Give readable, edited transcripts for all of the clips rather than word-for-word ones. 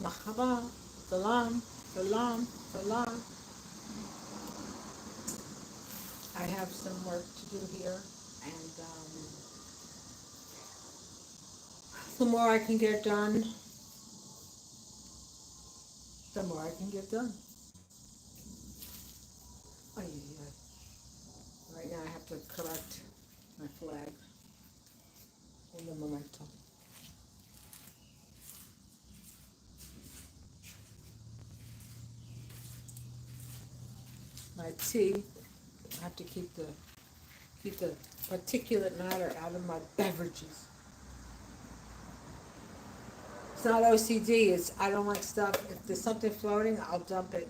Marhaba, salam, salam, salam. I have some work to do here, and the more I can get done, the more I can get done. Ay, ay, ay. Right now I have to correct my flag in the memento. My tea, I have to keep the particulate matter out of my beverages. It's not OCD, it's I don't like stuff. If there's something floating, I'll dump it.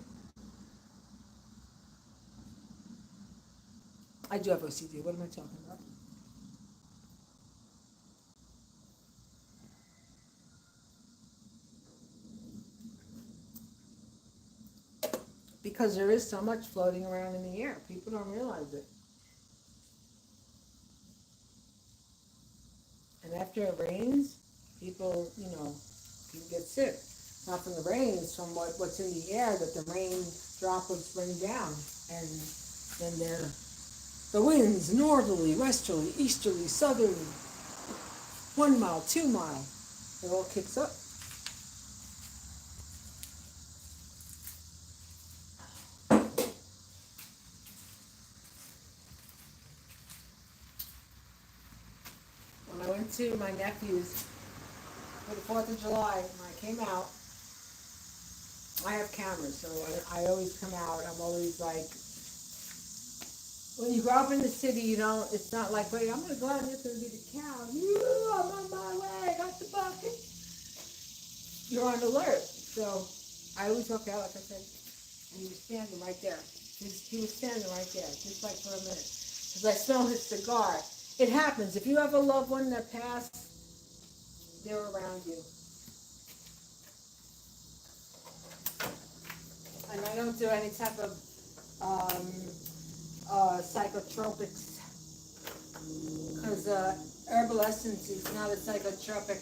I do have OCD. What am I talking about? Because there is so much floating around in the air. People don't realize it. And after it rains, people, people get sick. Not from the rain, it's from what's in the air that the rain droplets bring down. And then the winds, northerly, westerly, easterly, southerly, 1 mile, 2 mile, it all kicks up. When I went to my nephew's for the 4th of July, when I came out, I have cameras, so I always come out. I'm always like, when you grow up in the city, you don't, it's not like, wait, I'm going to go out and there's going to be the cow. I'm on my way, I got the bucket. You're on alert. So I always walk out, like I said, and he was standing right there. He was standing right there, just like for a minute. Because I smell his cigar. It happens. If you have a loved one that passed, they're around you. And I don't do any type of um, psychotropics because herbal essence is not a psychotropic.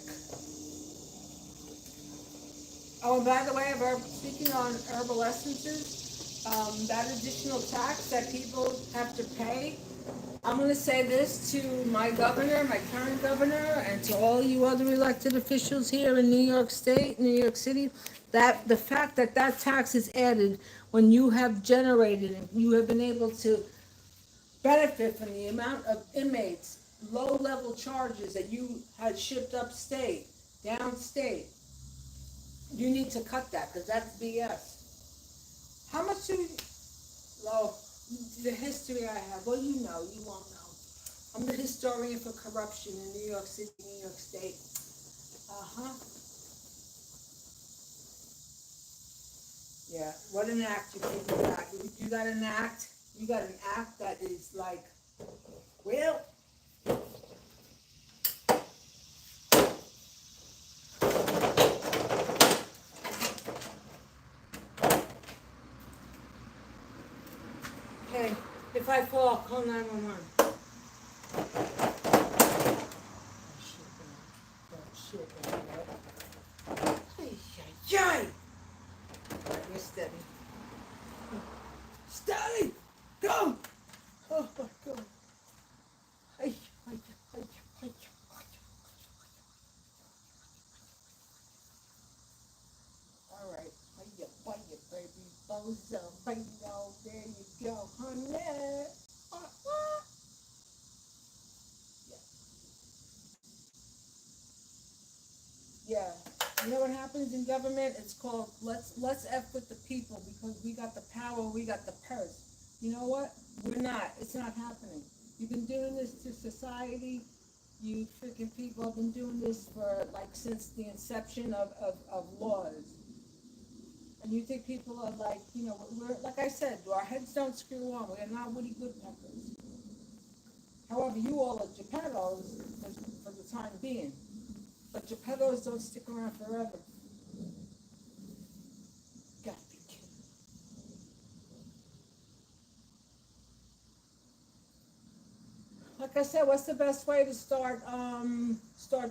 Oh, and by the way, speaking on herbal essences, that additional tax that people have to pay, I'm going to say this to my governor, my current governor, and to all you other elected officials here in New York State, New York City, that the fact that that tax is added when you have generated and you have been able to benefit from the amount of inmates, low-level charges that you had shipped upstate, downstate, you need to cut that because that's BS. How much do you, well, the history I have, well, you know, you won't know. I'm the historian for corruption in New York City, New York State. Uh-huh. Yeah, what an act you think you got. You got an act, you got an act that is like, well, hey, if I fall, call 911. Shit, Ay, ay, ay. Right, you're steady. Steady! Go! Oh my God. Ay, ay, ay, ay, ay. All right. Hiya, hiya, baby. Bozo, bingo. There you go, honey. Yeah. Yeah. You know what happens in government? It's called let's F with the people because we got the power, we got the purse. You know what? We're not. It's not happening. You've been doing this to society. You freaking people have been doing this for like since the inception of laws. And you think people are like, we're like I said, our heads don't screw on. We're not Woody Woodpeckers. However, you all are Geppettos for the time being. But Geppettos don't stick around forever. Gotta be kidding. Like I said, what's the best way to start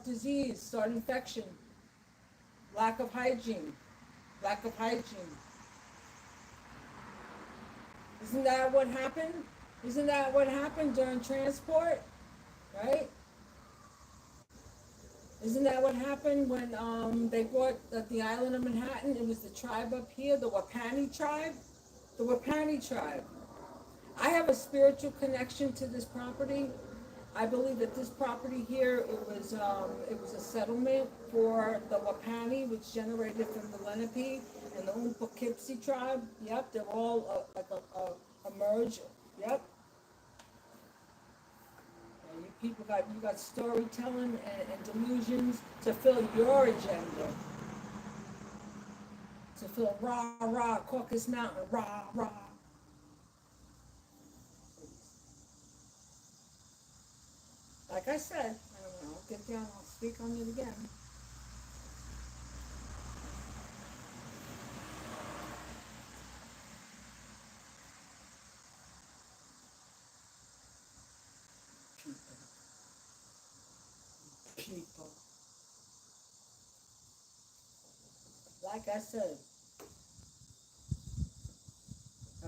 disease, start infection? Lack of hygiene. lack of hygiene. Isn't that what happened? Isn't that what happened during transport? Right? Isn't that what happened when they brought the island of Manhattan? It was the tribe up here, the Wapani tribe. The Wapani tribe. I have a spiritual connection to this property. I believe that this property here, it was a settlement for the Wapani, which generated from the Lenape and the Poughkeepsie tribe. Yep, they're all like a merge. Yep. And you people got storytelling and delusions to fill your agenda. To fill rah rah Caucasus Mountain rah rah. Like I said, I don't know. I'll get down. I'll speak on it again. People, people. Like I said,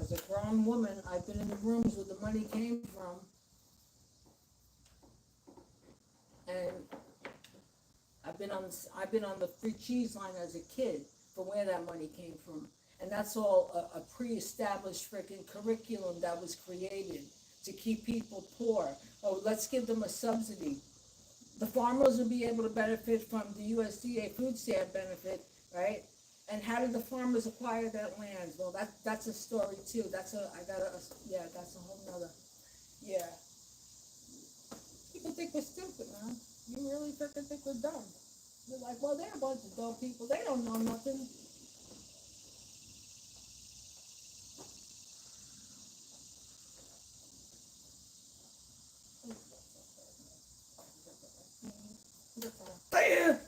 as a grown woman, I've been in the rooms where the money came from, and I've been on the free cheese line as a kid for where that money came from, and that's all a pre-established freaking curriculum that was created to keep people poor. Oh, let's give them a subsidy. The farmers will be able to benefit from the USDA food stamp benefit, right? And how did the farmers acquire that land? Well, that's a story too. Yeah, that's a whole nother, yeah. People think we're stupid, man. You really freaking think we're dumb. They're like, well, they're a bunch of dumb people. They don't know nothing. There.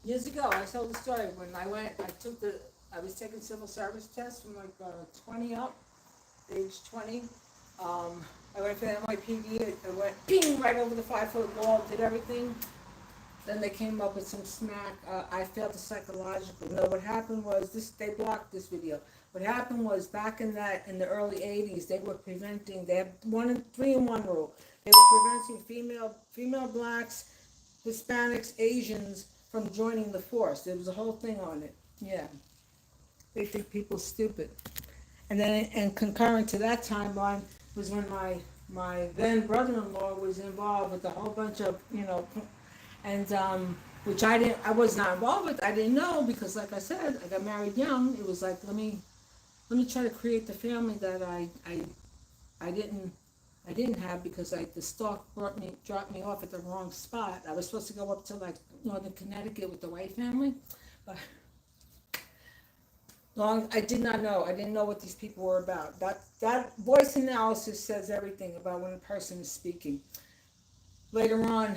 Years ago, I told the story when I was taking civil service tests from like 20 up, age 20. I went for the NYPD, I went ping right over the 5 foot wall, did everything. Then they came up with some smack. I failed the psychological. No, what happened was they blocked this video. What happened was back in the early 80s, they were preventing, they had 3-in-1 rule. They were preventing female blacks, Hispanics, Asians from joining the force. There was a whole thing on it. Yeah. They think people stupid. And then, and concurrent to that timeline was when my then brother-in-law was involved with a whole bunch of, and which I was not involved with. I didn't know because, like I said, I got married young. It was like, let me try to create the family that I didn't have because the stalk dropped me off at the wrong spot. I was supposed to go up to like northern Connecticut with the white family, but I did not know. I didn't know what these people were about. That voice analysis says everything about when a person is speaking. Later on,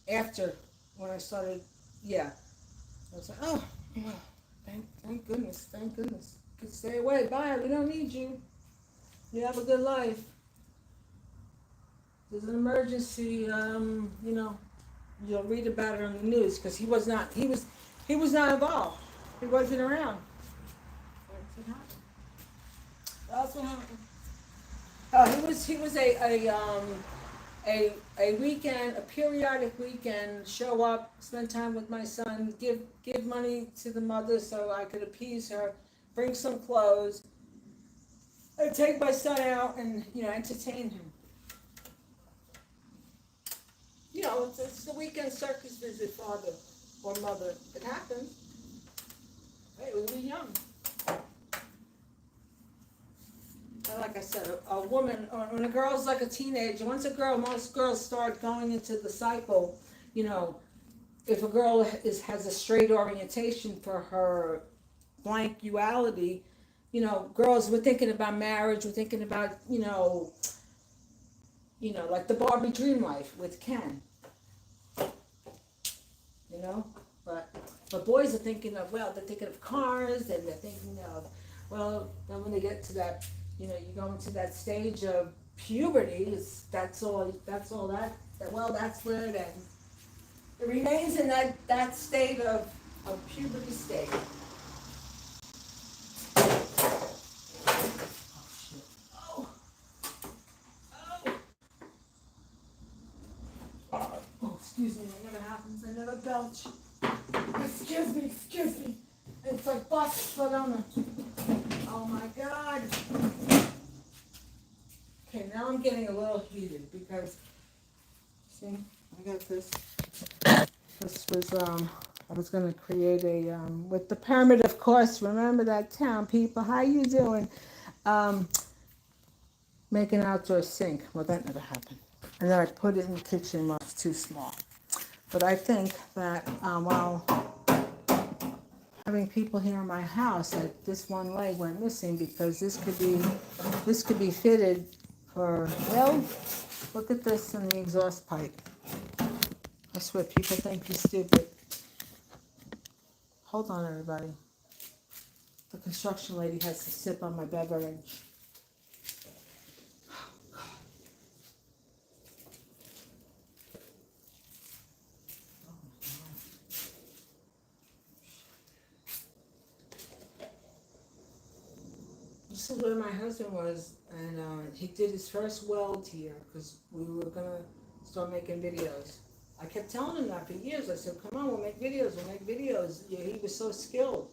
after when I started, yeah, I was like, oh, thank goodness, thank goodness. Stay away, bye. We don't need you. You have a good life. There's an emergency. You'll read about it on the news because he was not involved. He wasn't around. That's what happened. He was a weekend, a periodic weekend, show up, spend time with my son, give money to the mother so I could appease her, bring some clothes, and take my son out and entertain him. It's the weekend circus visit, father or mother. It happens. Hey, we were young. Like I said, a woman, when a girl's like a teenager, most girls start going into the cycle, if a girl has a straight orientation for her blankuality, girls, we're thinking about marriage, we're thinking about, like the Barbie dream life with Ken, but boys are thinking of, they're thinking of cars, and they're thinking of, then when they get to that, you go into that stage of puberty, that's all that, that's where it ends. It remains in that state of puberty state. Oh, shit. Oh, oh. Oh, excuse me, that never happens. I never belch. Excuse me. It's like bust, but on a. Oh my God. Okay, now I'm getting a little heated because, see, I got this. This was, I was gonna create a, with the permit, of course, remember that town, people, how you doing? Um, make an outdoor sink. Well, that never happened. And then I put it in the kitchen, well, it's too small. But I think that, while having people here in my house, that this one leg went missing because this could be fitted for, well, look at this in the exhaust pipe. I swear, people think you're stupid. Hold on, everybody. The construction lady has to sip on my beverage. This is where my husband was, and he did his first weld here because we were gonna start making videos. I kept telling him that for years. I said, "Come on, we'll make videos. We'll make videos." Yeah, he was so skilled.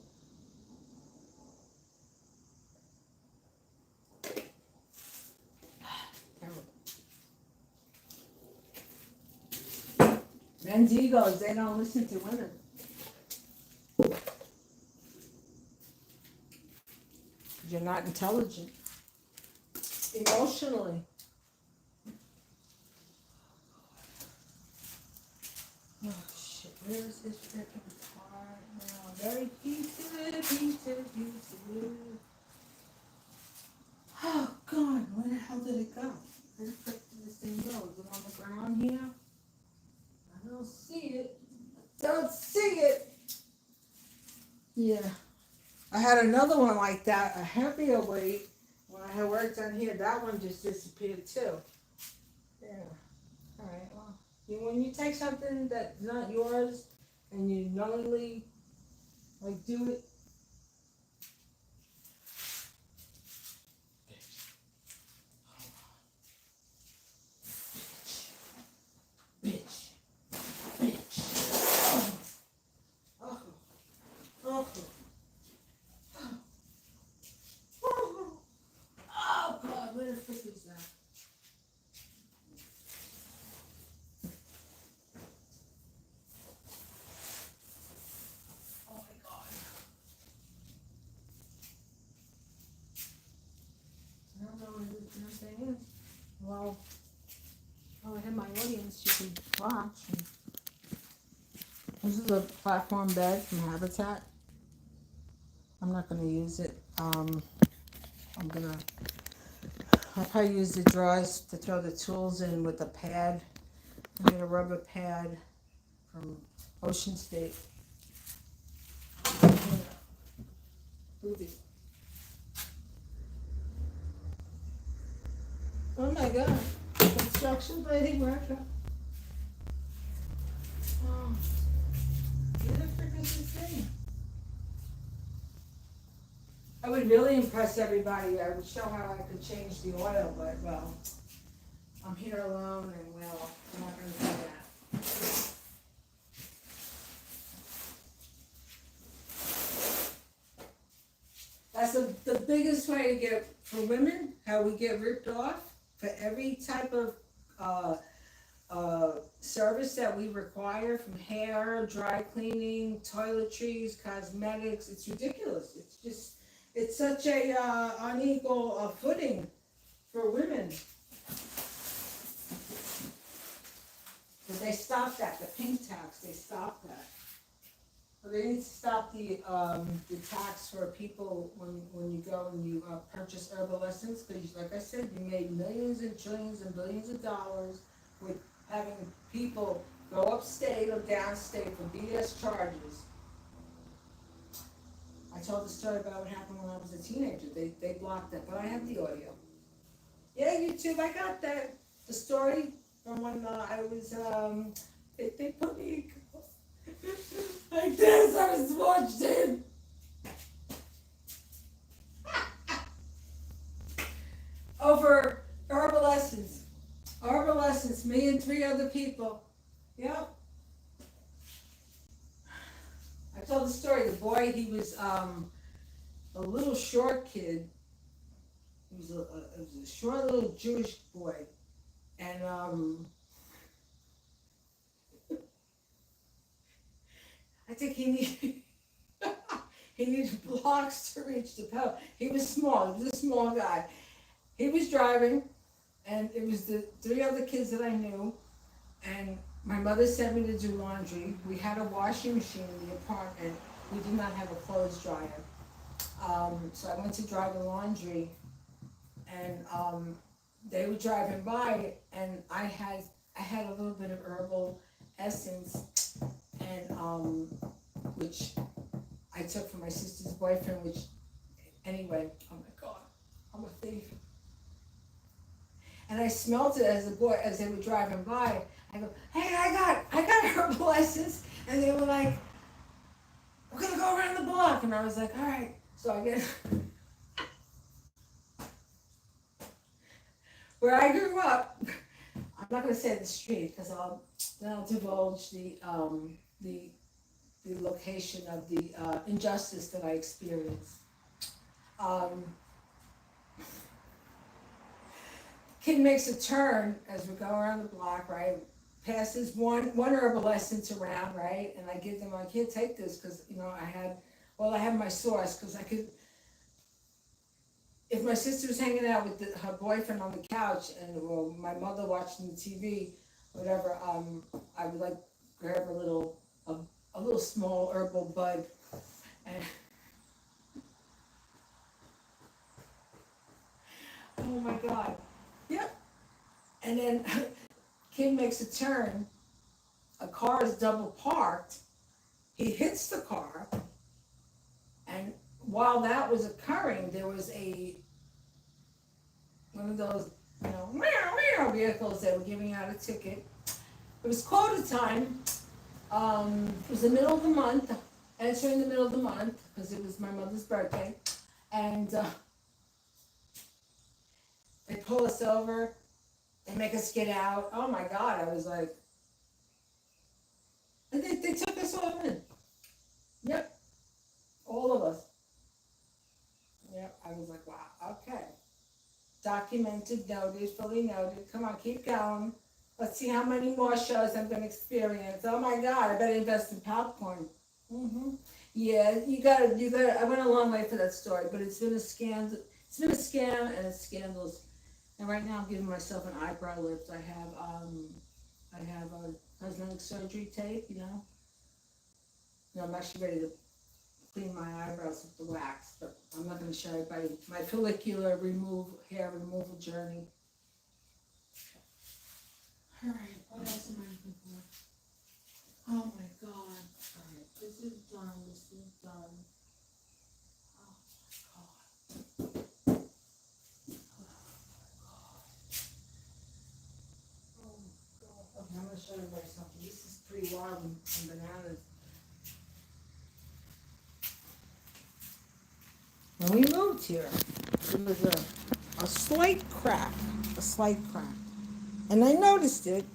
Men's egos, they don't listen to women. You're not intelligent emotionally. Oh shit, where is this freaking car now? Very heated. Oh God, where the hell did it go? Where the frick did this thing go? Is it on the ground here? I don't see it. Don't see it. Yeah. I had another one like that, a heavier weight, when I had worked on here. That one just disappeared too. Yeah. All right. Well, when you take something that's not yours and you knowingly like do it. Bitch. Oh. Oh. Oh God, where the frick is that? Oh my God. I don't know where this damn thing is. Well, I have my audience you can watch. This is a platform bed from Habitat. I'm not gonna use it. I'll probably use the drawers to throw the tools in with a pad. I get a rubber pad from Ocean State. Ruby. Oh my God. Construction lady worker. Oh, where the frick is this thing? I would really impress everybody. I would show how I could change the oil, but well, I'm here alone and well, I'm not gonna do that. That's the biggest way to get, for women, how we get ripped off for every type of service that we require, from hair, dry cleaning, toiletries, cosmetics. It's ridiculous. It's just, it's such a unequal footing for women. But they stopped that, the pink tax, they stopped that. But they need to stop the tax for people when you go and you purchase Herbal Essence, because like I said, you made millions and trillions and billions of dollars with having people go upstate or downstate for BS charges. I told the story about what happened when I was a teenager. They blocked that, but I have the audio. Yeah, YouTube, I got that. The story from when I was They put me in cuffs. Like this, I was watching. Over herbal essence. Herbal essence, me and 3 other people. Yep. I told the story. The boy, he was a little short kid. He was a short little Jewish boy. And I think he needed he needed blocks to reach the pedal. He was small. He was a small guy. He was driving, and it was the 3 other kids that I knew, and my mother sent me to do laundry. We had a washing machine in the apartment. We did not have a clothes dryer. So I went to dry the laundry, and they were driving by, and I had a little bit of herbal essence, and which I took from my sister's boyfriend. Which anyway, oh my God, I'm a thief. And I smelled it as they were driving by. I go, hey, I got herbal essence, and they were like, we're gonna go around the block, and I was like, all right. So I get where I grew up. I'm not gonna say the street because then I'll divulge the location of the injustice that I experienced. Um, Kid makes a turn as we go around the block, right? Passes one herbal essence around, right? And I give them, I can't take this because I have my source because I could. If my sister was hanging out with her boyfriend on the couch and my mother watching the TV, whatever, I would like grab a little small herbal bud, and oh my God, yep. And then kid makes a turn. A car is double parked. He hits the car, and while that was occurring, there was one of those, vehicles that were giving out a ticket. It was quota time. It was the middle of the month, entering the middle of the month, because it was my mother's birthday, and they pull us over, they make us get out. Oh my God, I was like, and they took us all in. Yep, all of us. Yep, I was like, wow, okay. Documented, noted, fully noted. Come on, keep going. Let's see how many more shows I'm going to experience. Oh my God, I better invest in popcorn. Yeah, you got to. I went a long way for that story, but it's been a scam. It's been a scam and it's scandals. And right now I'm giving myself an eyebrow lift. I have a cosmetic surgery tape, I'm actually ready to clean my eyebrows with the wax, but I'm not going to show everybody my follicular hair removal journey. All right, what else am I looking for? Oh my God! All right, this is done. This is done. Oh my God! Oh my God! Okay, I'm going to show everybody something. This is pretty wild and bananas. When we moved here, there was a slight crack, and I noticed it,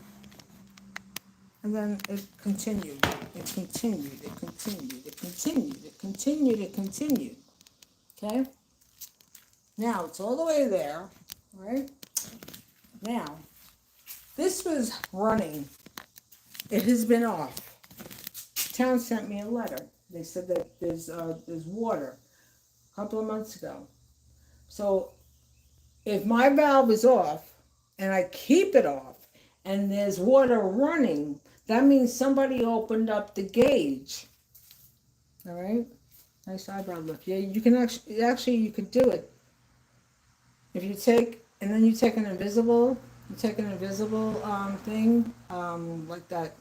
and then it continued, okay? Now, it's all the way there, right? Now, this was running, it has been off. Town sent me a letter, they said that there's water, a couple of months ago. So if my valve is off and I keep it off and there's water running, that means somebody opened up the gauge. All right? Nice eyebrow lift. Yeah, you can actually you could do it. If you take an invisible thing, like that.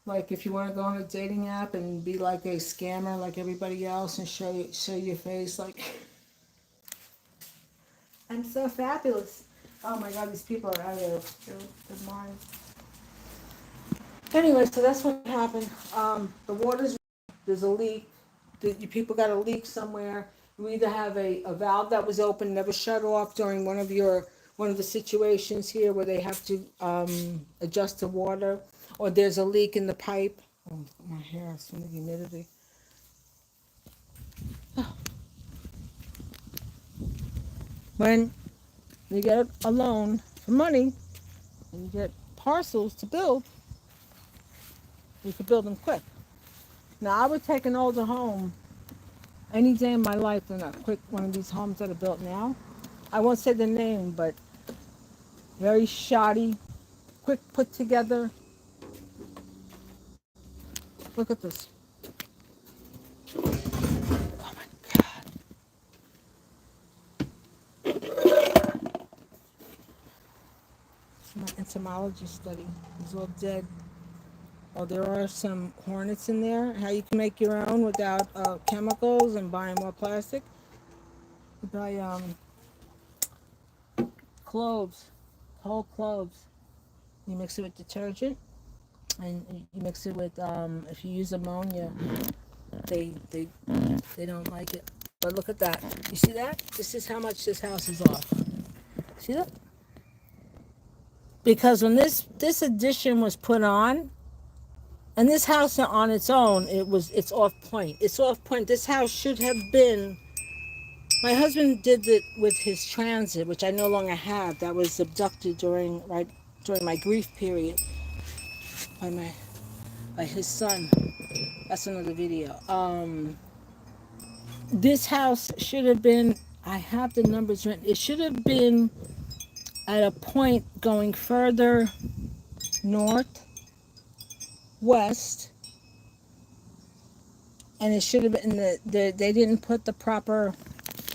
Like if you want to go on a dating app and be like a scammer like everybody else and show your face like I'm so fabulous. Oh my God, these people are out of their minds. Anyway, so that's what happened. The water's, there's a leak. You people got a leak somewhere. You either have a valve that was open, never shut off during one of the situations here where they have to adjust the water, or there's a leak in the pipe. Oh, my hair, some of the humidity. When you get a loan for money and you get parcels to build, you can build them quick. Now, I would take an older home any day in my life than a quick one of these homes that are built now. I won't say the name, but very shoddy, quick put together. Look at this. Oh my God. It's my entomology study. It's all dead. Oh, there are some hornets in there. How you can make your own without chemicals and buying more plastic. You buy cloves, whole cloves. You mix it with detergent, and you mix it with if you use ammonia, they they they don't like it. But look at that. You see that? This is how much this house is off. See that? Because when this addition was put on, and this house on its own, it's off point. It's off point. This house should have been. My husband did it with his transit, which I no longer have. That was abducted during my grief period by his son. That's another video. This house should have been. I have the numbers written. It should have been at a point going further north, west, and it should have been they didn't put the proper.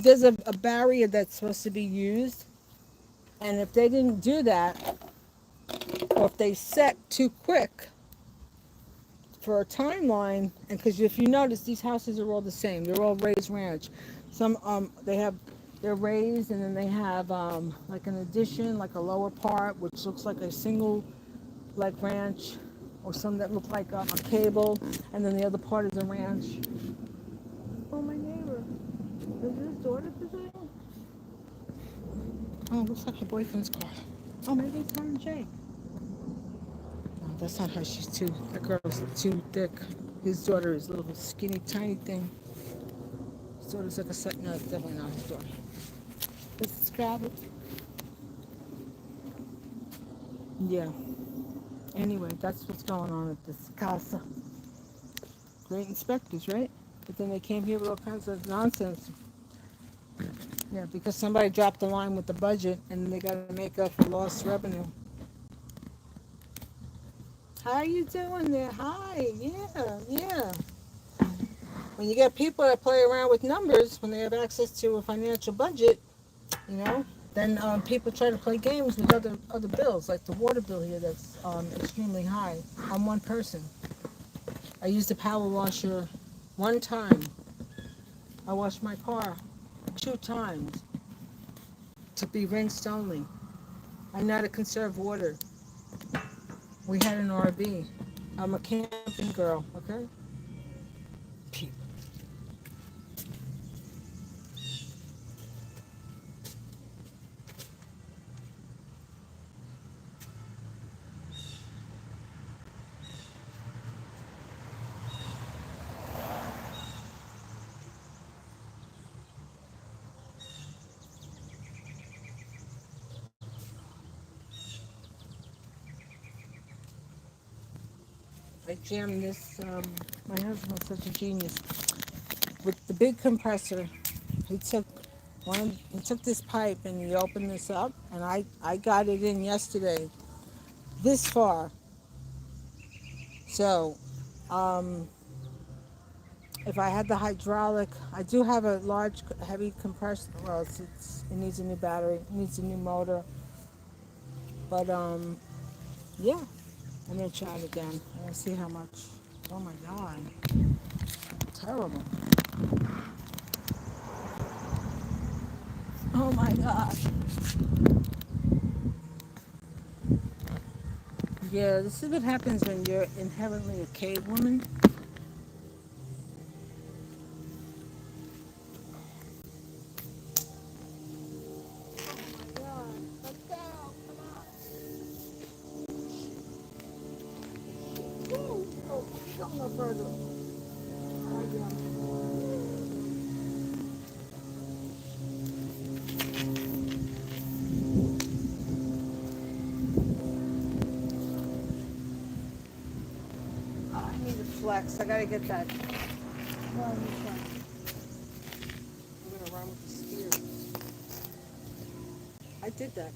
There's a barrier that's supposed to be used, and if they didn't do that, or if they set too quick for a timeline, and because if you notice, these houses are all the same. They're all raised ranch. Some they're raised, and then they have like an addition, like a lower part, which looks like a single like ranch, or some that look like a cable, and then the other part is a ranch. Oh, my neighbor. Is his daughter visiting? Oh, looks like her boyfriend's car. Oh, maybe it's her and Jay. No, that's not her. That girl's too thick. His daughter is a little skinny, tiny thing. His daughter's like a set. No, it's definitely not his daughter. Let's grab it. Yeah. Anyway, that's what's going on at this casa. Great inspectors, right? But then they came here with all kinds of nonsense. Yeah, because somebody dropped the line with the budget and they got to make up for lost revenue. How you doing there? Hi. Yeah, yeah. When you get people that play around with numbers, when they have access to a financial budget, you know, then people try to play games with other bills, like the water bill here that's extremely high. I'm one person. I used the power washer one time. I washed my car 2 times to be rinsed only. I know how to conserve water. We had an RV. I'm a camping girl, okay? I jammed this. My husband was such a genius. With the big compressor, he took he took this pipe and he opened this up, and I got it in yesterday, this far. So, if I had the hydraulic, I do have a large, heavy compressor. Well, it needs a new battery, it needs a new motor. But yeah, I'm gonna try it again. I'm gonna see how much. Oh my God, terrible. Oh my God. Yeah, this is what happens when you're inherently a cave woman. I need to flex. I gotta get that. I'm gonna run with the steer. I did that.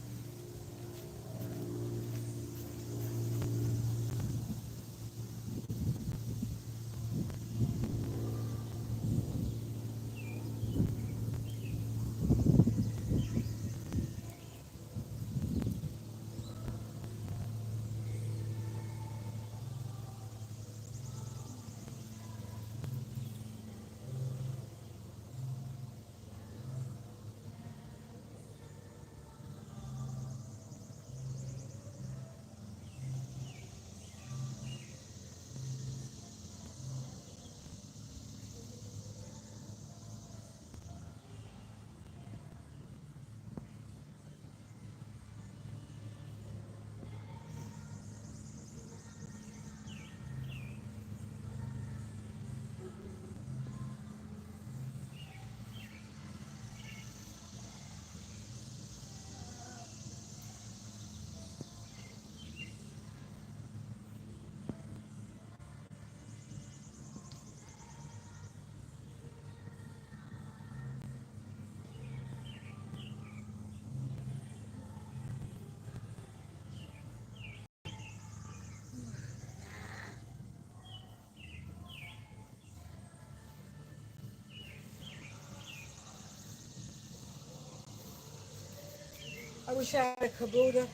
I wish I had a Kubota.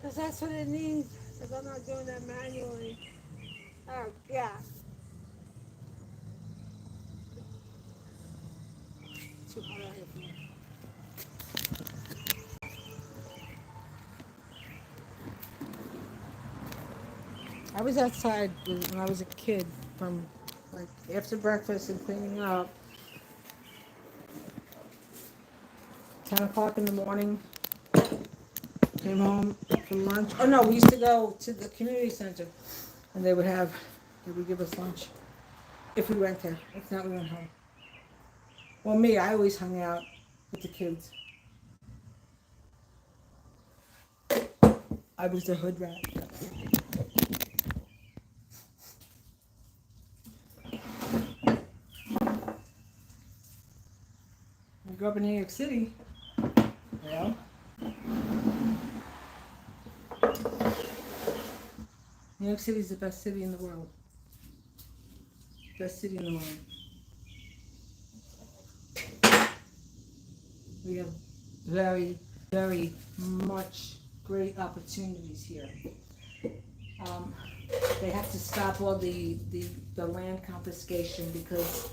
Because that's what it needs. Because I'm not doing that manually. Oh, God. Too hot out here for me. I was outside when I was a kid from like after breakfast and cleaning up, 10 o'clock in the morning, came home from lunch. Oh no, we used to go to the community center and they would give us lunch if we went there. If not, we went home. Well, me, I always hung out with the kids. I was the hood rat. I grew up in New York City. Well, New York City is the best city in the world. Best city in the world. We have very, very much great opportunities here. Um, they have to stop all the land confiscation because,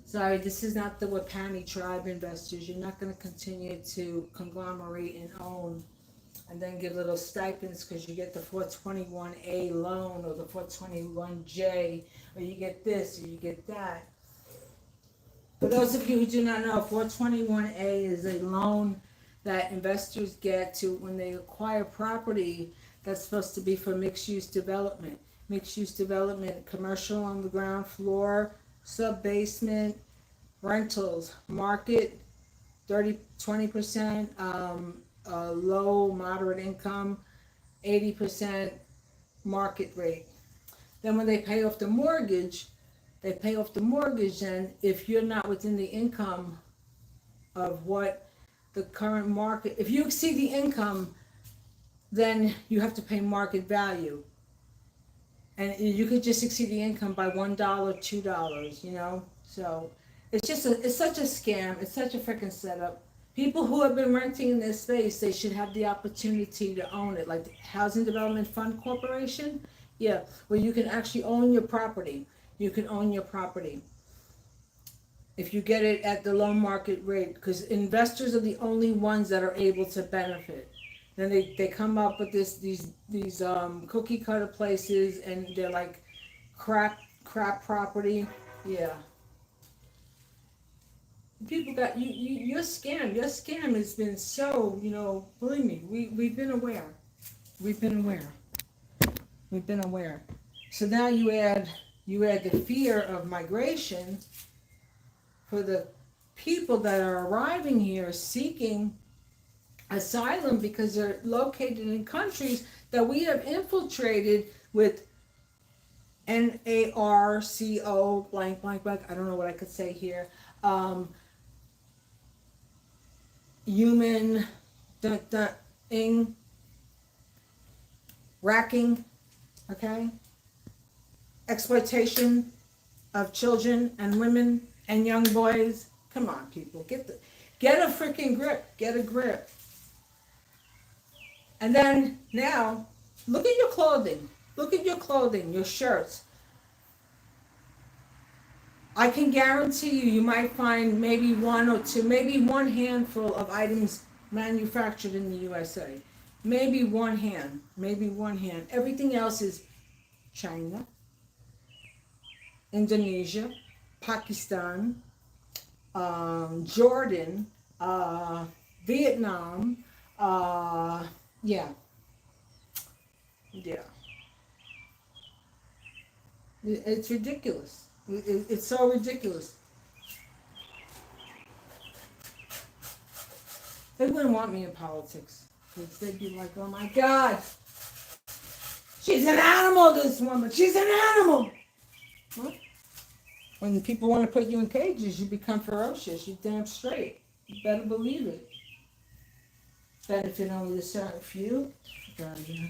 sorry, this is not the Wapani tribe investors. You're not going to continue to conglomerate and own and then give little stipends because you get the 421A loan or the 421J, or you get this or you get that. For those of you who do not know, 421A is a loan that investors get to when they acquire property that's supposed to be for mixed-use development. Mixed-use development, commercial on the ground floor, sub-basement, rentals, market, 20%, low, moderate income, 80% market rate. Then when they pay off the mortgage, and if you're not within the income of what the current market, if you exceed the income, then you have to pay market value. And you could just exceed the income by $1, $2, you know? So it's such a scam. It's such a freaking setup. People who have been renting in this space, they should have the opportunity to own it. Like the Housing Development Fund Corporation, yeah, where you can actually own your property. You can own your property. if you get it at the low market rate, because investors are the only ones that are able to benefit. Then they come up with these cookie cutter places, and they're like crap property. Yeah. People got your scam. Your scam has been so, believe me, we've been aware. We've been aware. We've been aware. So now you add the fear of migration for the people that are arriving here seeking asylum because they're located in countries that we have infiltrated with NARCO blank blank blank. I don't know what I could say here. Human ing racking, okay, exploitation of children and women and young boys. Come on, people, get a freaking grip, get a grip. And then now, look at your clothing. Look at your clothing, your shirts. I can guarantee you might find maybe one or two, maybe one handful of items manufactured in the USA. Maybe one hand. Everything else is China, Indonesia, Pakistan, Jordan, Vietnam, yeah. It's ridiculous. It's so ridiculous. They wouldn't want me in politics. They'd be like, oh my God, she's an animal, this woman. She's an animal. What? When people want to put you in cages, you become ferocious. You damn straight. You better believe it. Benefit only a certain few. God, yeah.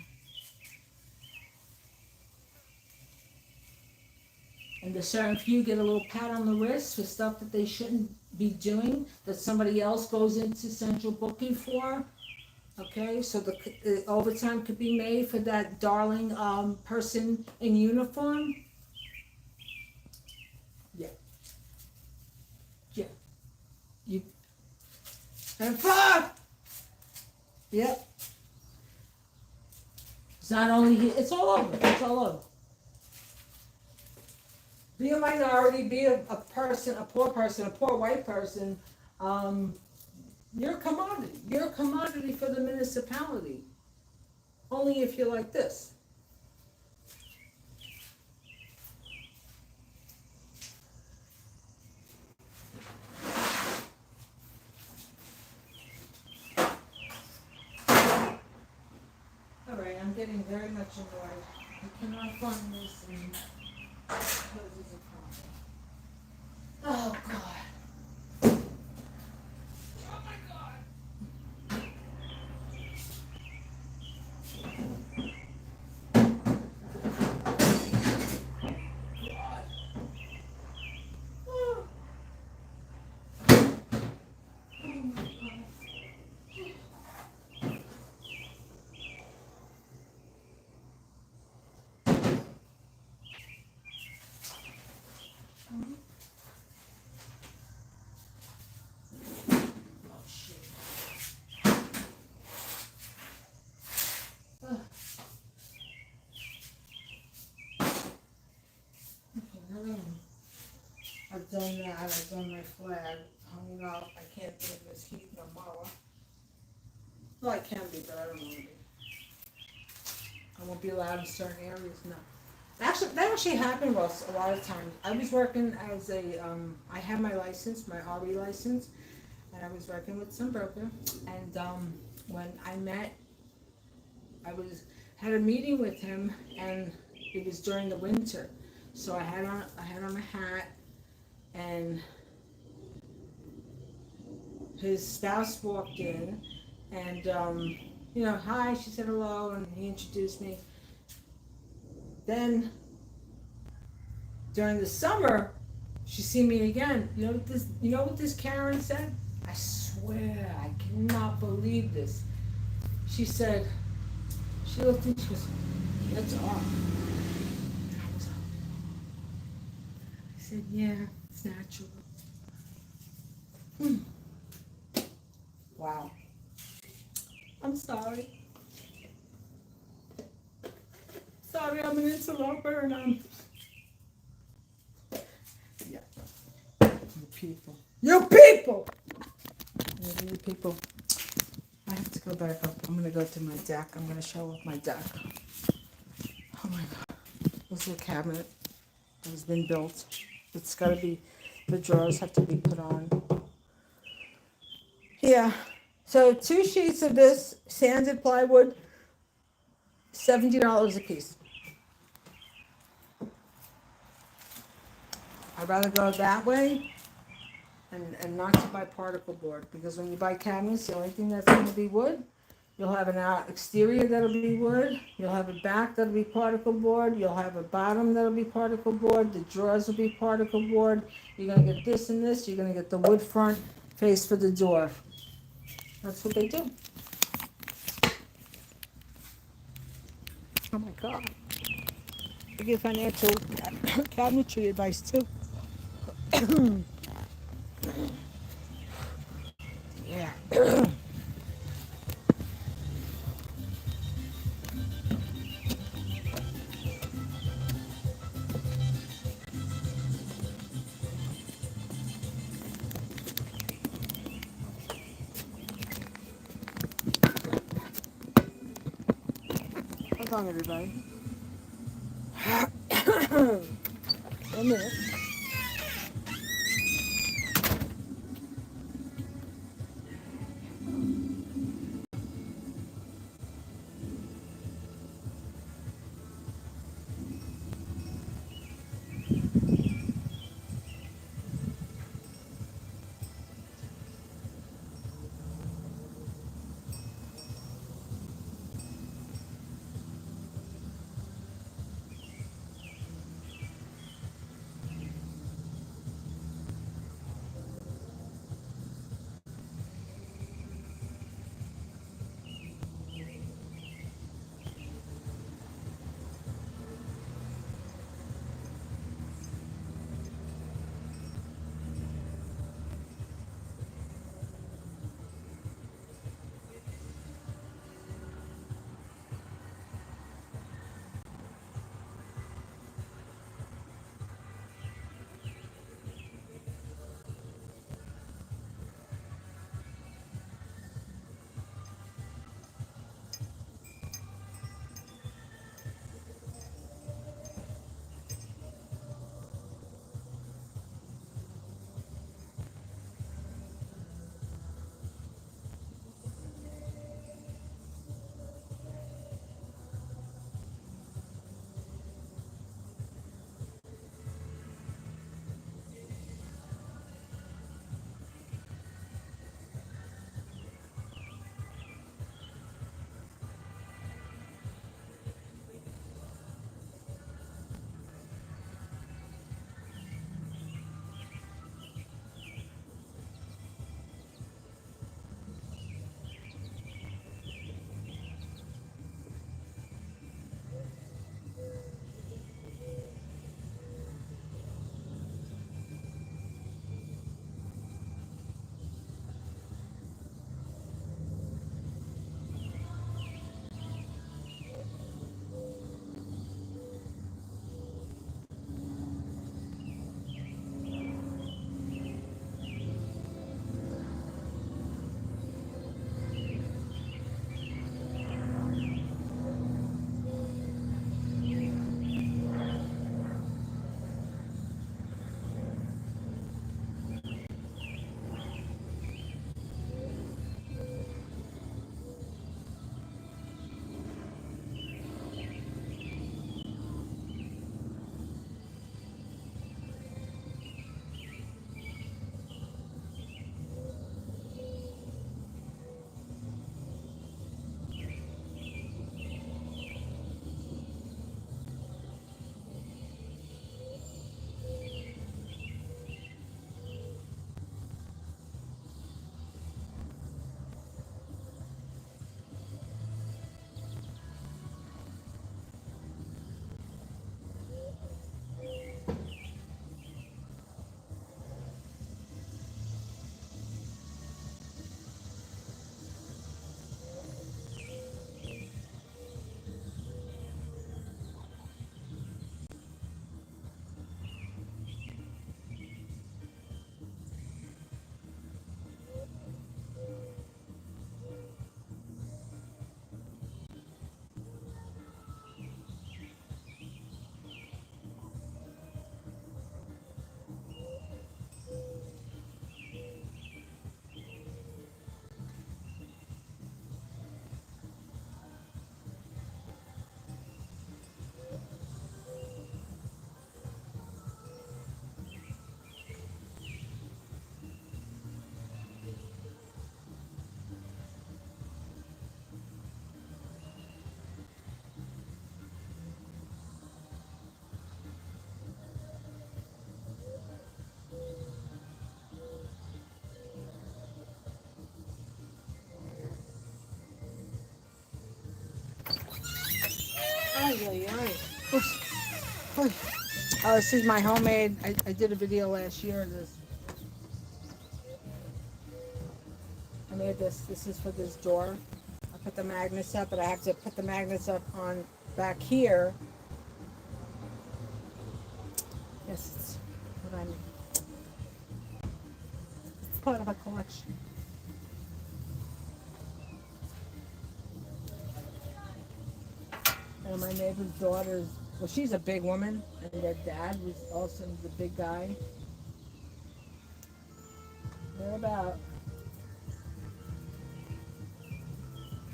And the certain few get a little pat on the wrist for stuff that they shouldn't be doing, that somebody else goes into central booking for. Okay, so the overtime could be made for that darling person in uniform. Yeah. You and fuck. Yep. It's not only here, it's all over. It's all over. Be a minority, be a person, a poor person, a poor white person, you're a commodity. You're a commodity for the municipality. Only if you're like this. Alright, I'm getting very much annoyed. I cannot find this and poses a problem. Oh God. Oh my God. I've done that, I've done my flag, hung it up, I can't be in this heat no more. Well, I can be, but I don't want to be. I won't be allowed in certain areas, no. Actually, that actually happened was a lot of times. I was working as a, I had my license, my RE license, and I was working with some broker, and when I had a meeting with him, and it was during the winter, so I had on a hat, and his spouse walked in, and hi, she said hello, and he introduced me. Then during the summer, she seen me again. You know what this Karen said? I swear, I cannot believe this. She said, she looked and she goes, "That's off." And I was up. I said, "Yeah, it's natural." Wow. I'm sorry. Sorry, I'm an interloper and I'm. Yeah. You people. You people! You people. I have to go back up. I'm gonna go to my deck. I'm gonna show off my deck. Oh my god. This is a cabinet that has been built. It's gotta be, the drawers have to be put on. Yeah. So 2 sheets of this sanded plywood, $70 a piece. I'd rather go that way and not to buy particle board, because when you buy cabinets, the only thing that's gonna be wood. You'll have an exterior that'll be wood, you'll have a back that'll be particle board, you'll have a bottom that'll be particle board, the drawers will be particle board, you're gonna get this and this, you're gonna get the wood front face for the door. That's what they do. Oh my god. I give financial cabinetry advice too. Yeah. Hold on, everybody. 1 minute. Ay, ay, ay. Oops. Oy. Oh, this is my homemade. I did a video last year of this. I made this. This is for this door. I put the magnets up, but I have to put the magnets up on back here. Yes, it's what I mean. It's part of a collection. And my neighbor's daughter's, well, she's a big woman, and their dad was also the big guy. They're about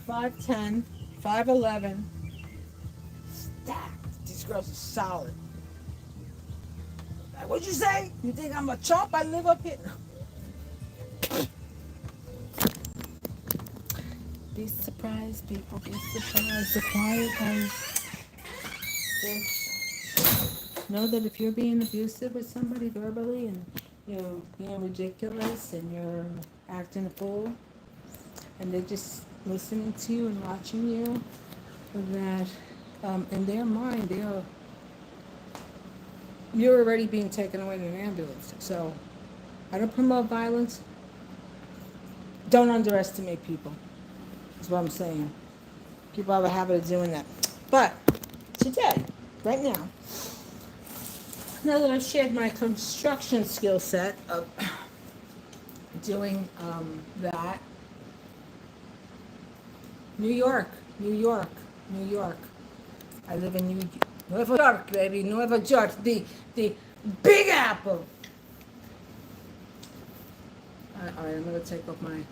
5'10", 5'11", stacked. These girls are solid. Like, what'd you say? You think I'm a chump? I live up here. Be surprised, people. Be surprised. The quiet guys. Know that if you're being abusive with somebody verbally and you're being ridiculous and you're acting a fool and they're just listening to you and watching you, that in their mind you're already being taken away in an ambulance. So I don't promote violence. Don't underestimate people. That's what I'm saying. People have a habit of doing that. But today, right now that I've shared my construction skill set of doing that, New York. I live in Nueva York, baby, Nueva York, the Big Apple. All right, I'm gonna take off my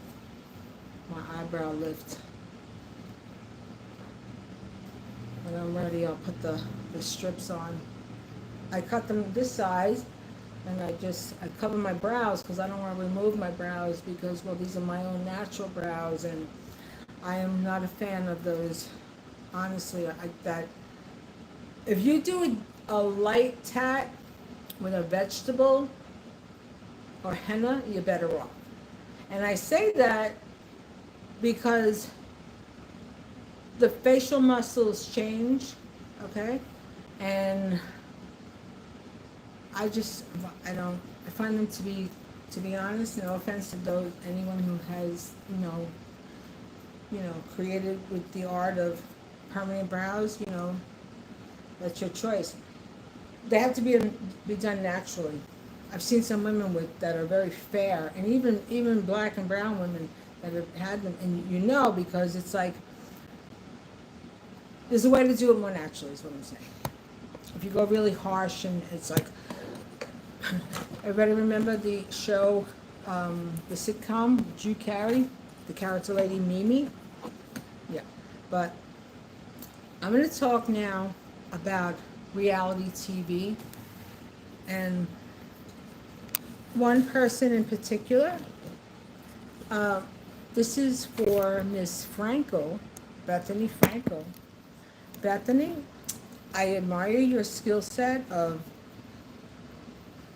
eyebrow lift. When I'm ready, I'll put the strips on. I cut them this size, and I cover my brows because I don't want to remove my brows because, well, these are my own natural brows, and I am not a fan of those. Honestly, that if you do a light tat with a vegetable or henna, you're better off. And I say that because the facial muscles change, okay? And I find them to be honest, no offense to anyone who has, created with the art of permanent brows, that's your choice. They have to be done naturally. I've seen some women that are very fair, and even black and brown women that have had them, and because it's like, there's a way to do it more naturally, is what I'm saying. If you go really harsh and it's like, everybody remember the show, the sitcom, Drew Carey, the character lady Mimi? Yeah. But I'm going to talk now about reality TV and one person in particular. This is for Miss Frankel, Bethany Frankel. Bethany, I admire your skill set of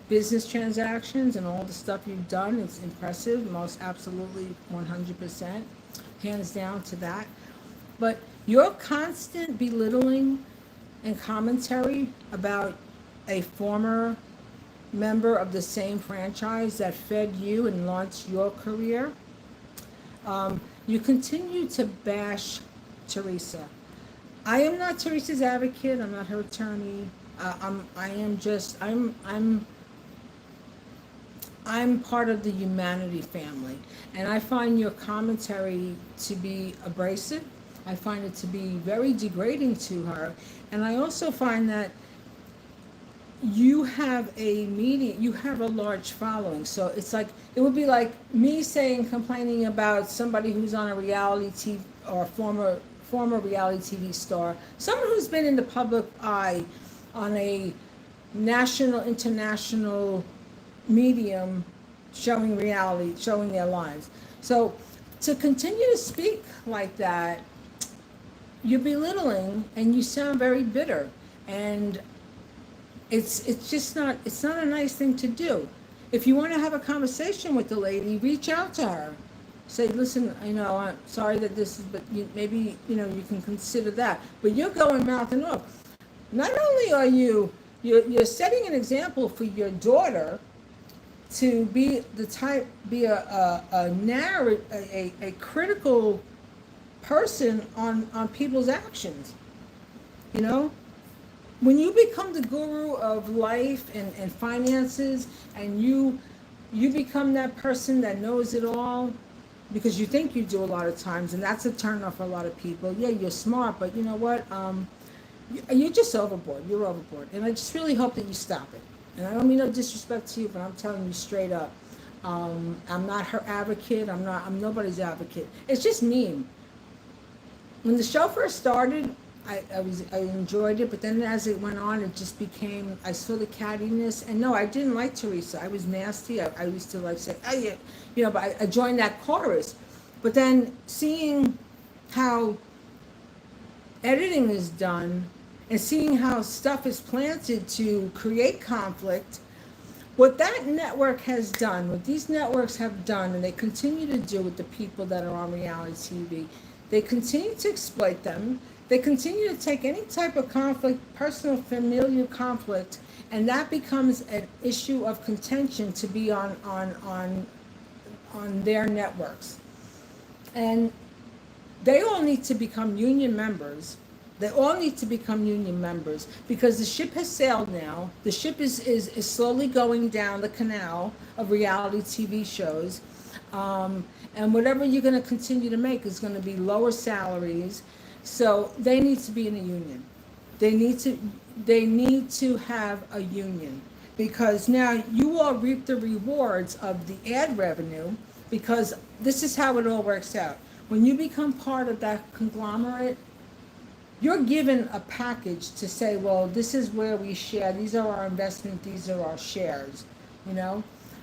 business transactions and all the stuff you've done. It's impressive, most absolutely 100%, hands down to that. But your constant belittling and commentary about a former member of the same franchise that fed you and launched your career, you continue to bash Teresa. I am not Teresa's advocate. I'm not her attorney. I'm part of the Humanity family, and I find your commentary to be abrasive. I find it to be very degrading to her, and I also find that you have a large following. So it's like, it would be like me complaining about somebody who's on a reality TV or former reality TV star, someone who's been in the public eye on a national, international medium showing their lives. So to continue to speak like that, you're belittling and you sound very bitter, and it's not a nice thing to do. If you want to have a conversation with the lady, reach out to her. say, listen, I'm sorry that this is, but maybe, you can consider that. But you're going mouth and off. Not only are you're setting an example for your daughter to be a narrative, a critical person on people's actions. You know, when you become the guru of life and finances, and you become that person that knows it all, because you think you do a lot of times, and that's a turn off for a lot of people. Yeah, you're smart, but you know what? You're just overboard. You're overboard, and I just really hope that you stop it. And I don't mean no disrespect to you, but I'm telling you straight up. I'm not her advocate. I'm nobody's advocate. It's just mean. When the show first started, I enjoyed it, but then as it went on, it just became, I saw the cattiness, and no, I didn't like Teresa. I was nasty. I used to like say, oh yeah, but I joined that chorus. But then seeing how editing is done, and seeing how stuff is planted to create conflict, what that network has done, what these networks have done, and they continue to do with the people that are on reality TV, they continue to exploit them. They continue to take any type of conflict, personal, familial conflict, and that becomes an issue of contention to be on their networks. And they all need to become union members. They all need to become union members, because the ship has sailed now. The ship is slowly going down the canal of reality TV shows. And whatever you're going to continue to make is going to be lower salaries. So they need to be in a union. They need to have a union, because now you all reap the rewards of the ad revenue, because this is how it all works out. When you become part of that conglomerate, you're given a package to say, well, this is where we share. These are our investments. These are our shares,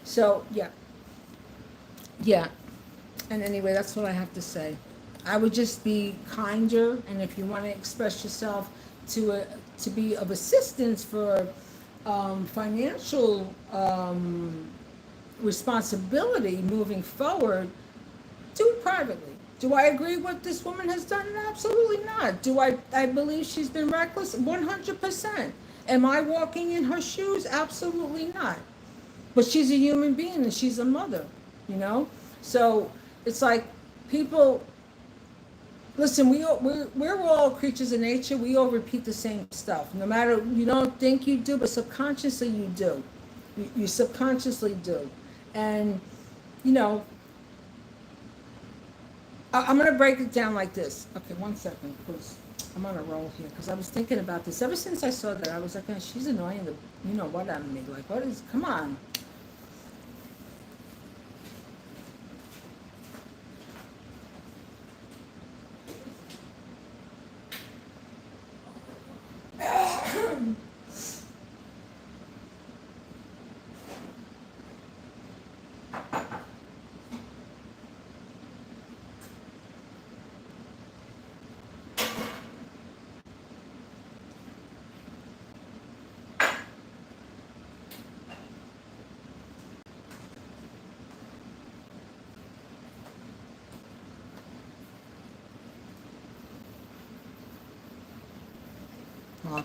So, yeah. And anyway, that's what I have to say. I would just be kinder, and if you want to express yourself to be of assistance for financial responsibility moving forward, do it privately. Do I agree with what this woman has done? Absolutely not. Do I believe she's been reckless? 100%. Am I walking in her shoes? Absolutely not. But she's a human being, and she's a mother, So it's like, people, listen, we're all creatures of nature. We all repeat the same stuff. No matter, you don't think you do, but subconsciously you do. You subconsciously do. And, I'm going to break it down like this. Okay, 1 second, because I'm on a roll here. Because I was thinking about this. Ever since I saw that, I was like, oh, she's annoying the, what out of me. Like, what is, come on. My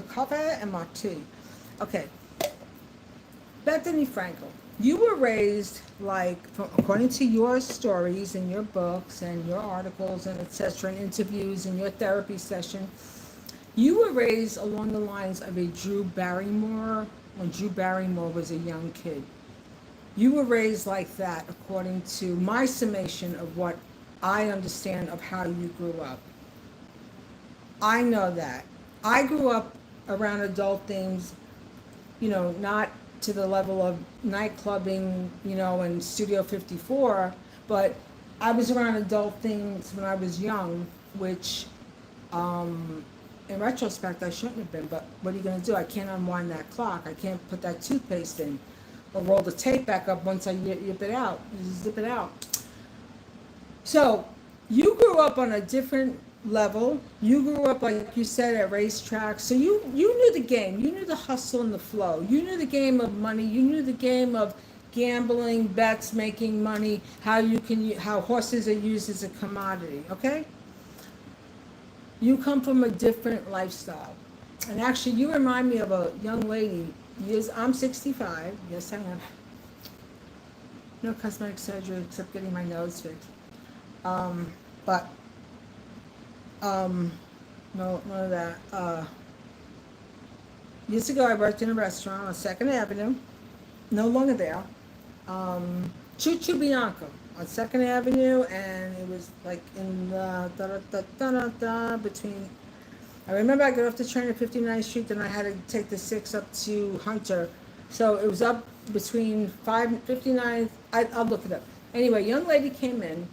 coffee and my tea. Okay. Bethany Frankel, you were raised like, according to your stories and your books and your articles and etc. and interviews and your therapy session, you were raised along the lines of a Drew Barrymore, when Drew Barrymore was a young kid. You were raised like that, according to my summation of what I understand of how you grew up. I know that. I grew up around adult things, not to the level of night clubbing, and Studio 54, but I was around adult things when I was young, which, in retrospect, I shouldn't have been, but what are you going to do? I can't unwind that clock. I can't put that toothpaste in or roll the tape back up once I zip it out. So, you grew up on a different level. You grew up, like you said, at racetracks. So you knew the game. You knew the hustle and the flow. You knew the game of money. You knew the game of gambling, bets, making money, how horses are used as a commodity, okay? You come from a different lifestyle. And actually, you remind me of a young lady. Yes, I'm 65. Yes, I am. No cosmetic surgery except getting my nose fixed. But no, none of that. Years ago, I worked in a restaurant on Second Avenue. No longer there. Choo Choo Bianco on Second Avenue, and it was like in the between. I remember I got off the train at 59th Street, then I had to take the 6 up to Hunter. So it was up between 59th. I'll look it up. Anyway, young lady came in.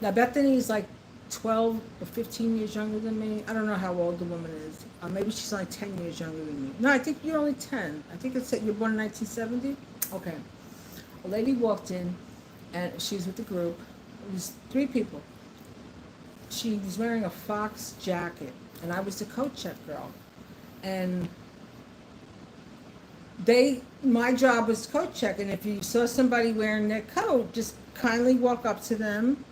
Now Bethany's like 12 or 15 years younger than me. I don't know how old the woman is. Maybe she's only 10 years younger than me. No, I think you're only 10. I think it's you're born in 1970. Okay. A lady walked in, and she was with the group. It was 3 people. She was wearing a Fox jacket, and I was the coat check girl. And my job was coat check, and if you saw somebody wearing their coat, just kindly walk up to them,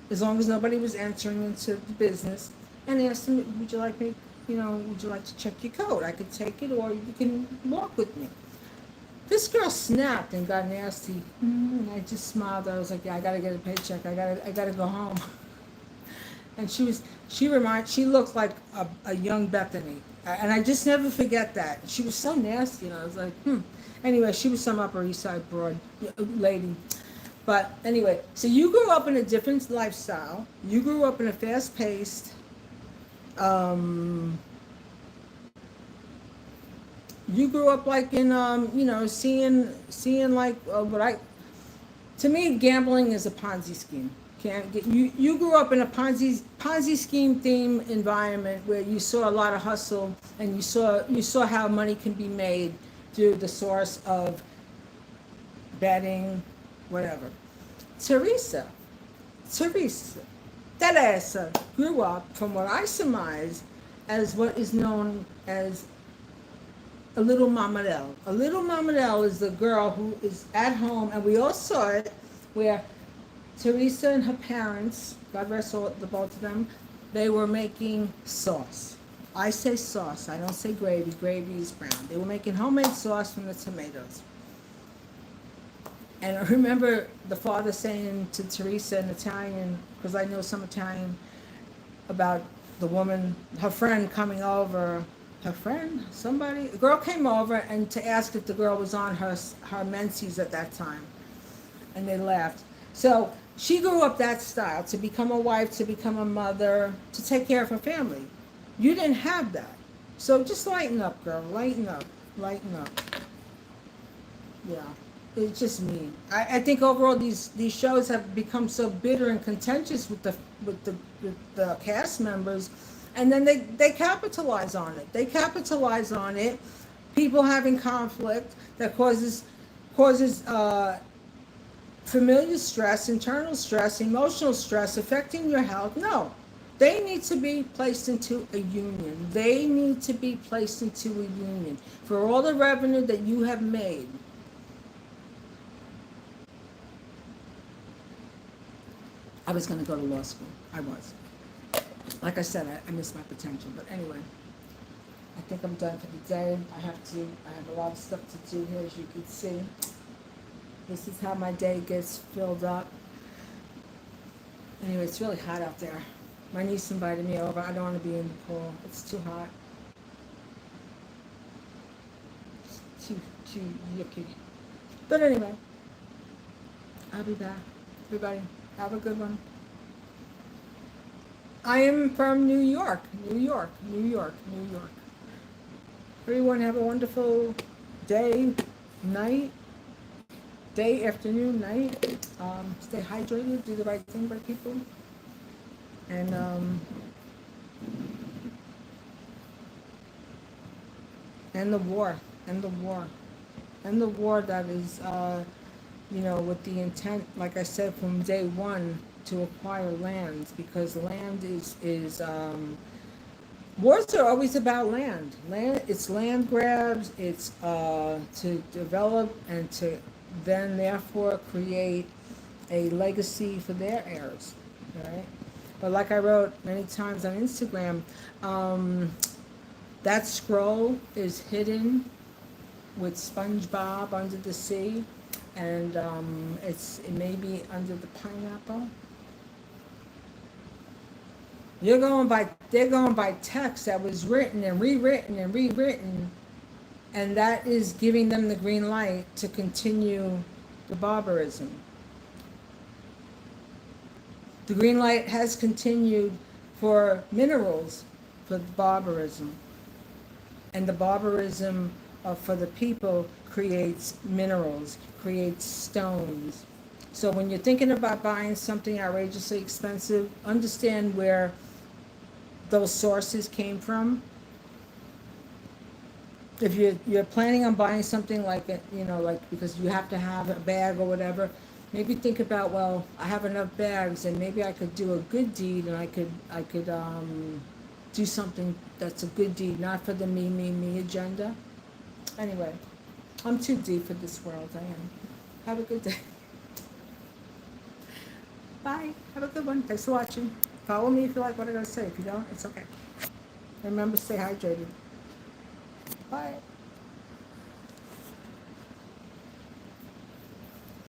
as long as nobody was entering into the business, and ask them, would you like to check your coat? I could take it, or you can walk with me. This girl snapped and got nasty. And I just smiled. I was like, yeah, I gotta get a paycheck. I gotta go home. And she looked like a young Bethany. And I just never forget that. She was so nasty, and I was like, Anyway, she was some Upper East Side broad lady. But anyway, so you grew up in a different lifestyle. You grew up in a fast-paced, you grew up like in, seeing like to me, gambling is a Ponzi scheme. You grew up in a Ponzi scheme theme environment where you saw a lot of hustle, and you saw how money can be made through the source of betting, whatever. Teresa, that ass grew up, from what I surmise, as what is known as a little mamadelle. A little mamadelle is the girl who is at home, and we all saw it, where Teresa and her parents, God rest all the both of them, they were making sauce. I say sauce, I don't say gravy. Gravy is brown. They were making homemade sauce from the tomatoes. And I remember the father saying to Teresa in Italian, because I know some Italian, about the woman, her friend coming over. A girl came over and to ask if the girl was on her menses at that time. And they laughed. So she grew up that style, to become a wife, to become a mother, to take care of her family. You didn't have that. So just lighten up, girl. Lighten up. Yeah. It's just me. I think overall these shows have become so bitter and contentious with the cast members, and then they capitalize on it. People having conflict that causes familiar stress, internal stress, emotional stress, affecting your health. No, they need to be placed into a union. For all the revenue that you have made. I was going to go to law school. I was. Like I said, I missed my potential. But anyway, I think I'm done for the day. I have a lot of stuff to do here, as you can see. This is how my day gets filled up. Anyway, it's really hot out there. My niece invited me over. I don't want to be in the pool. It's too hot. It's too yucky. But anyway, I'll be back. Everybody, have a good one. I am from New York. Everyone have a wonderful day, afternoon, night. Stay hydrated, do the right thing by people. And the war that is, with the intent, like I said, from day one, to acquire lands, because land is wars are always about land. It's land grabs. It's to develop and to then therefore create a legacy for their heirs, right? But like I wrote many times on Instagram, that scroll is hidden with SpongeBob under the sea, and it may be under the pineapple. They're going by text that was written and rewritten and rewritten, and that is giving them the green light to continue the barbarism. The green light has continued for minerals, for barbarism. And the barbarism for the people creates minerals, creates stones. So when you're thinking about buying something outrageously expensive, understand where those sources came from. If you're planning on buying something like it, like because you have to have a bag or whatever, maybe think about, well, I have enough bags, and maybe I could do a good deed, and I could do something that's a good deed, not for the me agenda. Anyway, I'm too deep for this world. I am. Have a good day. Bye. Have a good one. Thanks for watching. Follow me if you like what I gotta say. If you don't, it's okay. Remember, stay hydrated. Bye.